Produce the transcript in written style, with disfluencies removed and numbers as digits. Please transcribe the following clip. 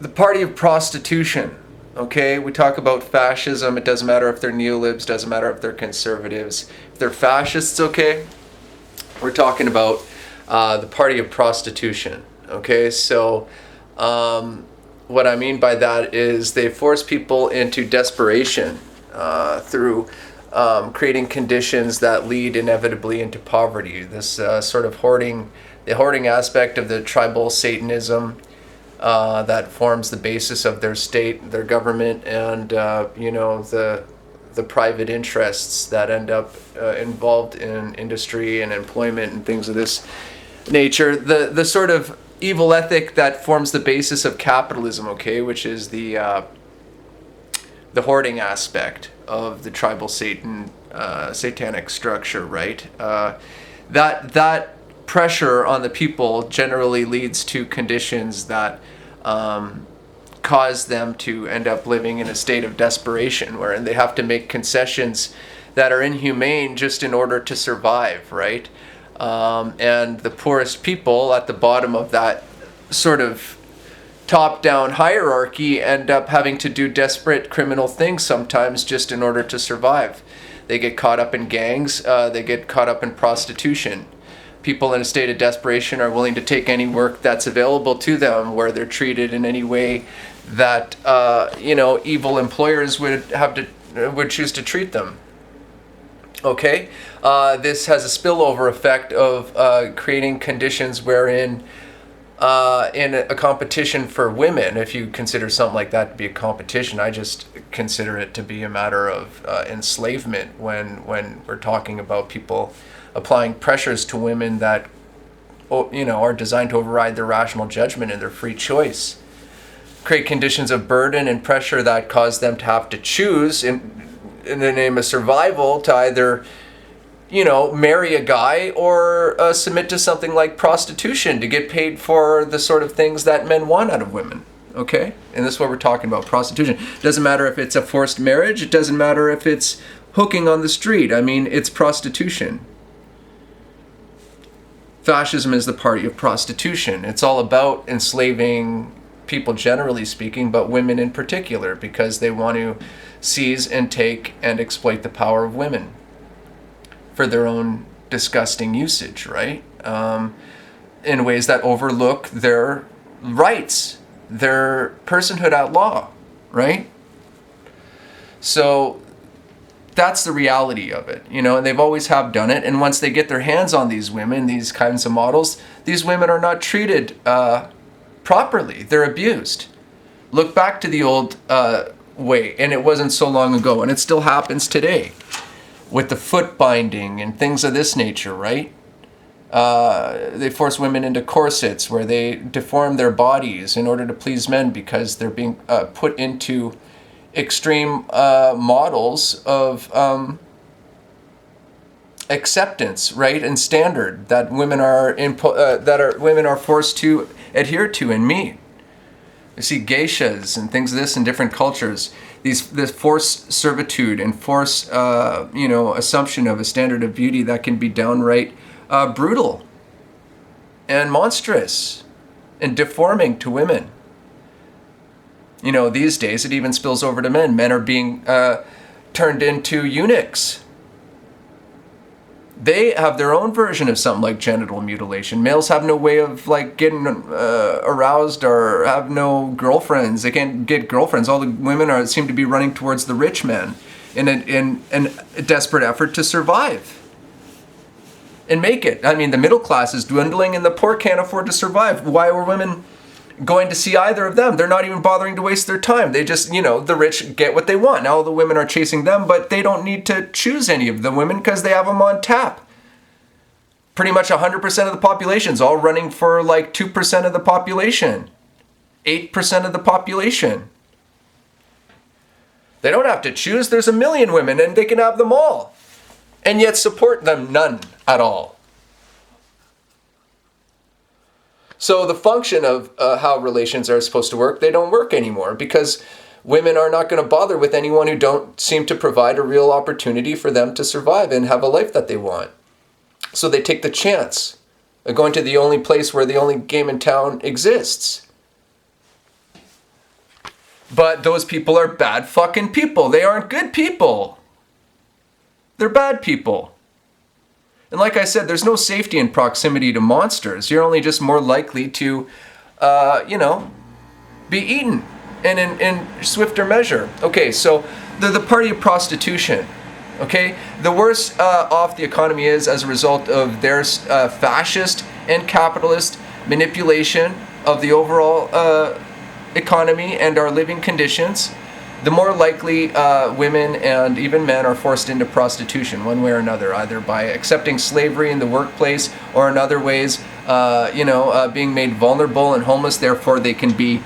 The party of prostitution. Okay, we talk about fascism. It doesn't matter if they're neolibs, doesn't matter if they're conservatives. If they're fascists, okay, we're talking about the party of prostitution. Okay, so what I mean by that is they force people into desperation through creating conditions that lead inevitably into poverty. This sort of the hoarding aspect of the tribal Satanism that forms the basis of their state, their government, and the private interests that end up involved in industry and employment and things of this nature. The sort of evil ethic that forms the basis of capitalism, okay, which is the hoarding aspect of the tribal satanic structure, right? That pressure on the people generally leads to conditions that cause them to end up living in a state of desperation, wherein they have to make concessions that are inhumane just in order to survive, right? And the poorest people at the bottom of that sort of top-down hierarchy end up having to do desperate criminal things sometimes just in order to survive. They get caught up in gangs, they get caught up in prostitution. People in a state of desperation are willing to take any work that's available to them where they're treated in any way that evil employers would choose to treat them. Okay, this has a spillover effect of creating conditions wherein in a competition for women, if you consider something like that to be a competition, I just consider it to be a matter of enslavement when we're talking about people applying pressures to women that are designed to override their rational judgment and their free choice, create conditions of burden and pressure that cause them to have to choose in the name of survival to either marry a guy or submit to something like prostitution to get paid for the sort of things that men want out of women. Okay? And this is what we're talking about, prostitution. Doesn't matter if it's a forced marriage, it doesn't matter if it's hooking on the street. I mean, it's prostitution. Fascism is the party of prostitution. It's all about enslaving people generally speaking, but women in particular, because they want to seize and take and exploit the power of women for their own disgusting usage, right? In ways that overlook their rights, their personhood at law, right? So that's the reality of it, and they've always have done it. And once they get their hands on these women, these kinds of models, these women are not treated properly. They're abused. Look back to the old way, and it wasn't so long ago, and it still happens today with the foot binding and things of this nature, right? They force women into corsets where they deform their bodies in order to please men because they're being put into extreme models of acceptance, right, and standard that women are forced to adhere to and meet. You see geishas and things of this in different cultures. This forced servitude and forced assumption of a standard of beauty that can be downright brutal and monstrous and deforming to women. These days it even spills over to men. Men are being turned into eunuchs. They have their own version of something like genital mutilation. Males have no way of getting aroused or have no girlfriends. They can't get girlfriends. All the women seem to be running towards the rich men in a desperate effort to survive and make it. I mean, the middle class is dwindling and the poor can't afford to survive. Why were women going to see either of them? They're not even bothering to waste their time. They just, the rich get what they want. Now all the women are chasing them, but they don't need to choose any of the women because they have them on tap. Pretty much 100% of the population's all running for 2% of the population, 8% of the population. They don't have to choose. There's 1 million women and they can have them all. And yet support them none at all. So the function of how relations are supposed to work, they don't work anymore because women are not going to bother with anyone who don't seem to provide a real opportunity for them to survive and have a life that they want. So they take the chance of going to the only place where the only game in town exists. But those people are bad fucking people. They aren't good people. They're bad people. And like I said, there's no safety in proximity to monsters. You're only just more likely to, be eaten in swifter measure. Okay, so the party of prostitution. Okay, the worse off the economy is as a result of their fascist and capitalist manipulation of the overall economy and our living conditions, the more likely women and even men are forced into prostitution one way or another, either by accepting slavery in the workplace or in other ways, being made vulnerable and homeless. Therefore, they can be